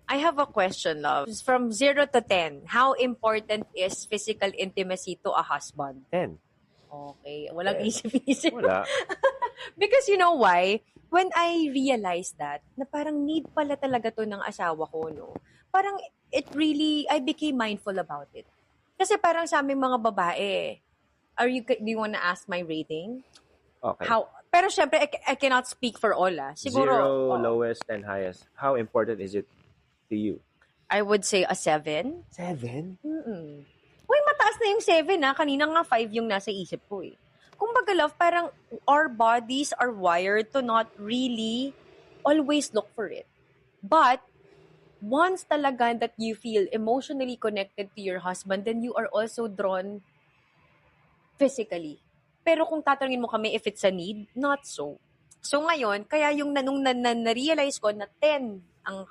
I have a question, love. From 0 to 10, how important is physical intimacy to a husband? 10. Okay, walang 10. isip-isip. Wala. Because you know why? When I realized that, na parang need pala talaga to ng asawa ko, no? Parang I became mindful about it. Kasi parang sa aming mga babae, do you wanna ask my rating? Okay. Pero syempre, I cannot speak for all, Siguro, 0, oo. lowest, and highest. How important is it to you? I would say a 7. 7? Uy, mataas na yung 7, Kanina nga 5 yung nasa isip ko, eh. Kumbaga, love, parang our bodies are wired to not really always look for it. But, once talaga that you feel emotionally connected to your husband, then you are also drawn physically. Pero kung tatanungin mo kami if it's a need, not so. So ngayon, kaya yung nung na-realize ko na 10 ang